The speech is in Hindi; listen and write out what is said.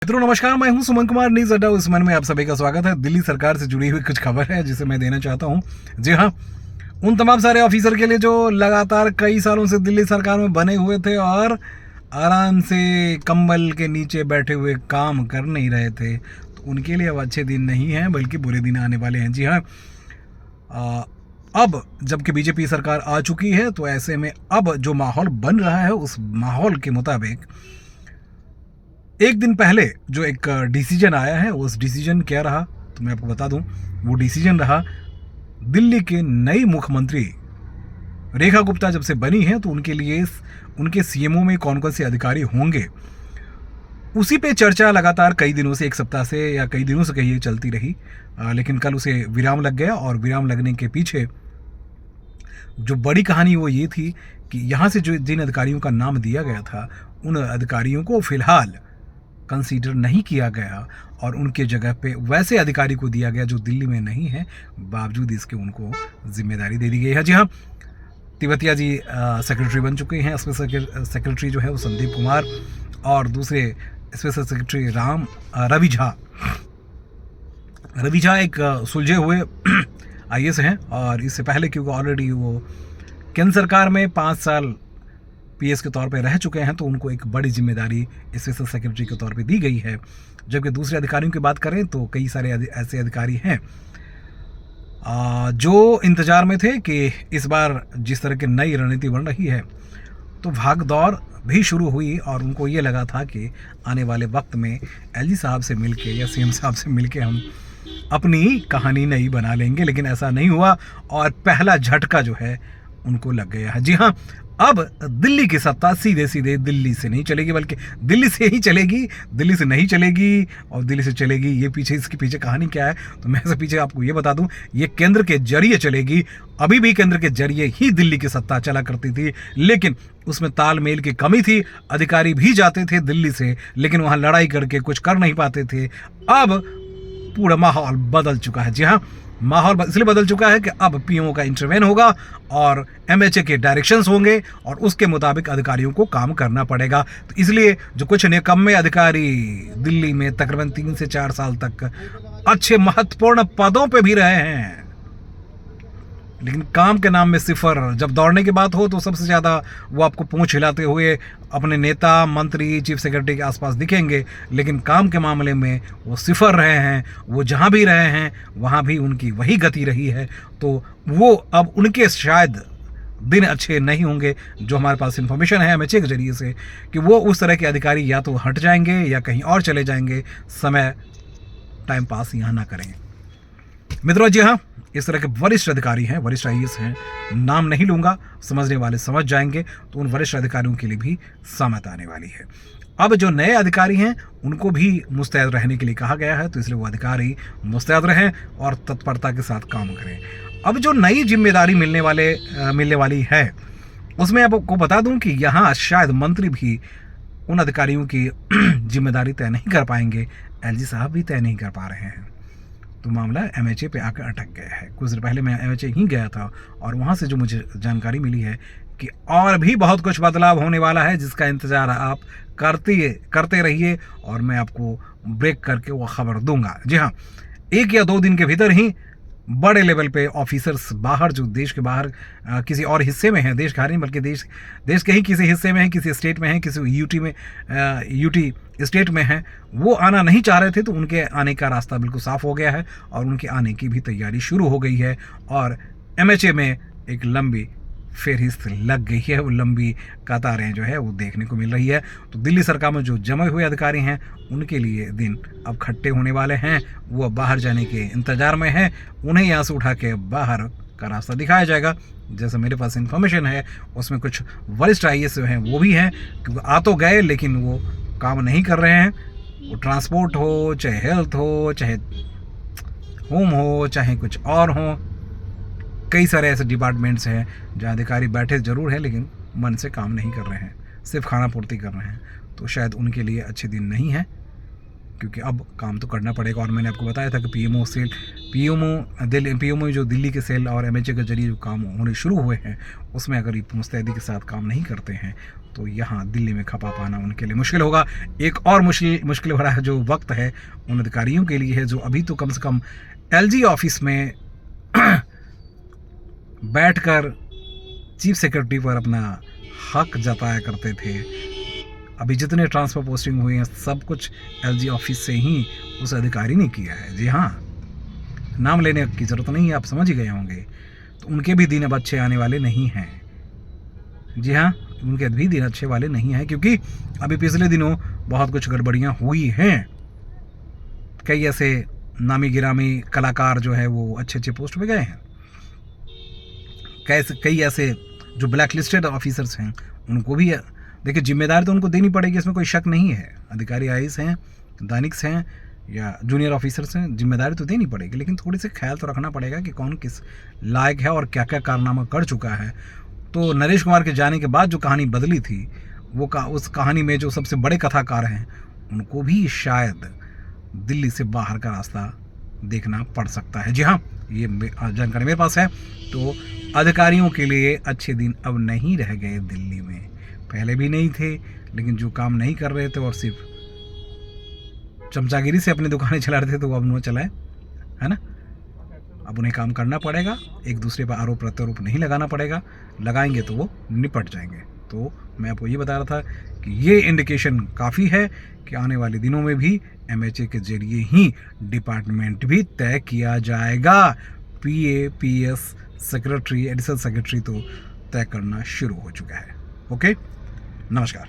मित्रों नमस्कार, मैं हूं सुमन कुमार न्यूज अड्डा उस्मान में आप सभी का स्वागत है। दिल्ली सरकार से जुड़ी हुई कुछ खबर है जिसे मैं देना चाहता हूं। जी हां, उन तमाम सारे ऑफिसर के लिए जो लगातार कई सालों से दिल्ली सरकार में बने हुए थे और आराम से कंबल के नीचे बैठे हुए काम कर नहीं रहे थे, तो उनके लिए अब अच्छे दिन नहीं हैं बल्कि बुरे दिन आने वाले हैं। जी हाँ, अब जबकि बीजेपी सरकार आ चुकी है तो ऐसे में अब जो माहौल बन रहा है उस माहौल के मुताबिक एक दिन पहले जो एक डिसीजन आया है, उस डिसीजन क्या रहा तो मैं आपको बता दूं। वो डिसीजन रहा, दिल्ली के नई मुख्यमंत्री रेखा गुप्ता जब से बनी है तो उनके लिए उनके सीएमओ में कौन कौन से अधिकारी होंगे, उसी पे चर्चा लगातार कई दिनों से, एक सप्ताह से या कई दिनों से कहिए चलती रही। लेकिन कल उसे विराम लग गया और विराम लगने के पीछे जो बड़ी कहानी वो ये थी कि यहाँ से जो जिन अधिकारियों का नाम दिया गया था उन अधिकारियों को फिलहाल कंसीडर नहीं किया गया और उनके जगह पे वैसे अधिकारी को दिया गया जो दिल्ली में नहीं है, बावजूद इसके उनको जिम्मेदारी दे दी गई है। जी हाँ, तिवतिया जी सेक्रेटरी बन चुके हैं। स्पेशल सेक्रेटरी जो है वो संदीप कुमार और दूसरे स्पेशल सेक्रेटरी रवि झा एक सुलझे हुए आईएएस हैं और इससे पहले क्योंकि ऑलरेडी वो केंद्र सरकार में 5 साल पीएस के तौर पे रह चुके हैं तो उनको एक बड़ी जिम्मेदारी स्पेशल सेक्रेटरी के तौर पे दी गई है। जबकि दूसरे अधिकारियों की बात करें तो कई सारे ऐसे अधिकारी हैं जो इंतजार में थे कि इस बार जिस तरह की नई रणनीति बन रही है तो भाग दौड़ भी शुरू हुई और उनको ये लगा था कि आने वाले वक्त में एलजी साहब से मिलके या सीएम साहब से मिलके हम अपनी कहानी नई बना लेंगे, लेकिन ऐसा नहीं हुआ और पहला झटका जो है उनको लग गया है। जी हाँ, अब दिल्ली की सत्ता सीधे सीधे दिल्ली से नहीं चलेगी बल्कि दिल्ली से ही चलेगी, दिल्ली से नहीं चलेगी और दिल्ली से चलेगी। ये पीछे इसके पीछे कहानी क्या है तो मैं से पीछे आपको ये बता दूं, ये केंद्र के जरिए चलेगी। अभी भी केंद्र के जरिए ही दिल्ली की सत्ता चला करती थी, लेकिन उसमें तालमेल की कमी थी। अधिकारी भी जाते थे दिल्ली से लेकिन वहां लड़ाई करके कुछ कर नहीं पाते थे। अब पूरा माहौल बदल चुका है। जी हाँ, माहौल इसलिए बदल चुका है कि अब पीएमओ का इंटरवेन होगा और एमएचए के डायरेक्शंस होंगे और उसके मुताबिक अधिकारियों को काम करना पड़ेगा। तो इसलिए जो कुछ निकम्मे अधिकारी दिल्ली में तकरीबन 3 से 4 साल तक अच्छे महत्वपूर्ण पदों पे भी रहे हैं लेकिन काम के नाम में सिफर, जब दौड़ने की बात हो तो सबसे ज़्यादा वो आपको पूंछ हिलाते हुए अपने नेता, मंत्री, चीफ सेक्रेटरी के आसपास दिखेंगे, लेकिन काम के मामले में वो सिफर रहे हैं। वो जहाँ भी रहे हैं वहाँ भी उनकी वही गति रही है। तो वो अब उनके शायद दिन अच्छे नहीं होंगे। जो हमारे पास इन्फॉर्मेशन है एमएचए के जरिए से कि वो उस तरह के अधिकारी या तो हट जाएंगे या कहीं और चले जाएंगे, समय टाइम पास यहाँ ना करेंगे। मित्रों जी हाँ, इस तरह के वरिष्ठ अधिकारी हैं, वरिष्ठ आईएएस हैं, नाम नहीं लूंगा, समझने वाले समझ जाएंगे। तो उन वरिष्ठ अधिकारियों के लिए भी सामत आने वाली है। अब जो नए अधिकारी हैं उनको भी मुस्तैद रहने के लिए कहा गया है, तो इसलिए वो अधिकारी मुस्तैद रहें और तत्परता के साथ काम करें। अब जो नई जिम्मेदारी मिलने वाली है उसमें आपको बता दूं कि यहाँ शायद मंत्री भी उन अधिकारियों की जिम्मेदारी तय नहीं कर पाएंगे, एलजी साहब भी तय नहीं कर पा रहे हैं। तो मामला एमएचए पे आकर अटक गया है। कुछ देर पहले मैं एमएचए ही गया था और वहाँ से जो मुझे जानकारी मिली है कि और भी बहुत कुछ बदलाव होने वाला है जिसका इंतज़ार आप करते रहिए और मैं आपको ब्रेक करके वो खबर दूंगा। जी हाँ, 1 या 2 दिन के भीतर ही बड़े लेवल पे ऑफिसर्स बाहर, जो देश के बाहर किसी और हिस्से में हैं, देश का नहीं बल्कि देश के ही किसी हिस्से में हैं, किसी स्टेट में हैं, किसी यूटी स्टेट में हैं, वो आना नहीं चाह रहे थे तो उनके आने का रास्ता बिल्कुल साफ हो गया है और उनके आने की भी तैयारी शुरू हो गई है और एमएचए में एक लंबी फेहरिस्त लग गई है। वो लंबी कतारें जो है वो देखने को मिल रही है। तो दिल्ली सरकार में जो जमे हुए अधिकारी हैं उनके लिए दिन अब खट्टे होने वाले हैं। वो अब बाहर जाने के इंतजार में हैं, उन्हें यहाँ से उठा के बाहर का रास्ता दिखाया जाएगा। जैसे मेरे पास इन्फॉर्मेशन है उसमें कुछ वरिष्ठ आईएएस हैं वो भी हैं, क्योंकि आ तो गए लेकिन वो काम नहीं कर रहे हैं। वो ट्रांसपोर्ट हो, चाहे हेल्थ हो, चाहे होम हो, चाहे कुछ और हो, कई सारे ऐसे डिपार्टमेंट्स हैं जहाँ अधिकारी बैठे जरूर हैं लेकिन मन से काम नहीं कर रहे हैं, सिर्फ खाना पूर्ति कर रहे हैं। तो शायद उनके लिए अच्छे दिन नहीं है, क्योंकि अब काम तो करना पड़ेगा। और मैंने आपको बताया था कि पीएमओ जो दिल्ली के सेल और एमएचए के जरिए जो काम होने शुरू हुए हैं, उसमें अगर ये मुस्तैदी के साथ काम नहीं करते हैं तो यहाँ दिल्ली में खपा पाना उनके लिए मुश्किल होगा। एक और मुश्किल भरा जो वक्त है उन अधिकारियों के लिए है जो अभी तो कम से कम एलजी ऑफिस में बैठकर चीफ सेक्रेटरी पर अपना हक जताया करते थे। अभी जितने ट्रांसफ़र पोस्टिंग हुई हैं सब कुछ एलजी ऑफिस से ही उस अधिकारी ने किया है। जी हाँ, नाम लेने की ज़रूरत नहीं है, आप समझ ही गए होंगे। तो उनके भी दिन अब अच्छे आने वाले नहीं हैं। जी हाँ, उनके भी दिन अच्छे वाले नहीं हैं, क्योंकि अभी पिछले दिनों बहुत कुछ गड़बड़ियाँ हुई हैं। कई ऐसे नामी गिरामी कलाकार जो है वो अच्छे पोस्ट पे गए हैं। कई ऐसे जो ब्लैक लिस्टेड ऑफिसर्स हैं उनको भी देखिए जिम्मेदारी तो उनको देनी पड़ेगी, इसमें कोई शक नहीं है। अधिकारी आईएएस हैं, दैनिक्स हैं या जूनियर ऑफिसर्स हैं, जिम्मेदारी तो देनी पड़ेगी, लेकिन थोड़ी सी ख्याल तो रखना पड़ेगा कि कौन किस लायक है और क्या क्या कारनामा कर चुका है। तो नरेश कुमार के जाने के बाद जो कहानी बदली थी वो उस कहानी में जो सबसे बड़े कथाकार हैं उनको भी शायद दिल्ली से बाहर का रास्ता देखना पड़ सकता है। जी हाँ, ये जानकारी मेरे पास है। तो अधिकारियों के लिए अच्छे दिन अब नहीं रह गए दिल्ली में। पहले भी नहीं थे, लेकिन जो काम नहीं कर रहे थे और सिर्फ चमचागिरी से अपनी दुकानें चला रहे थे तो वो अब न चलाए, है ना। अब उन्हें काम करना पड़ेगा, एक दूसरे पर आरोप प्रत्यारोप नहीं लगाना पड़ेगा, लगाएंगे तो वो निपट जाएंगे। तो मैं आपको ये बता रहा था कि ये इंडिकेशन काफ़ी है कि आने वाले दिनों में भी एमएचए के जरिए ही डिपार्टमेंट भी तय किया जाएगा। पीए, पीएस, सेक्रेटरी, एडिशनल सेक्रेटरी तो तय करना शुरू हो चुका है। ओके, नमस्कार।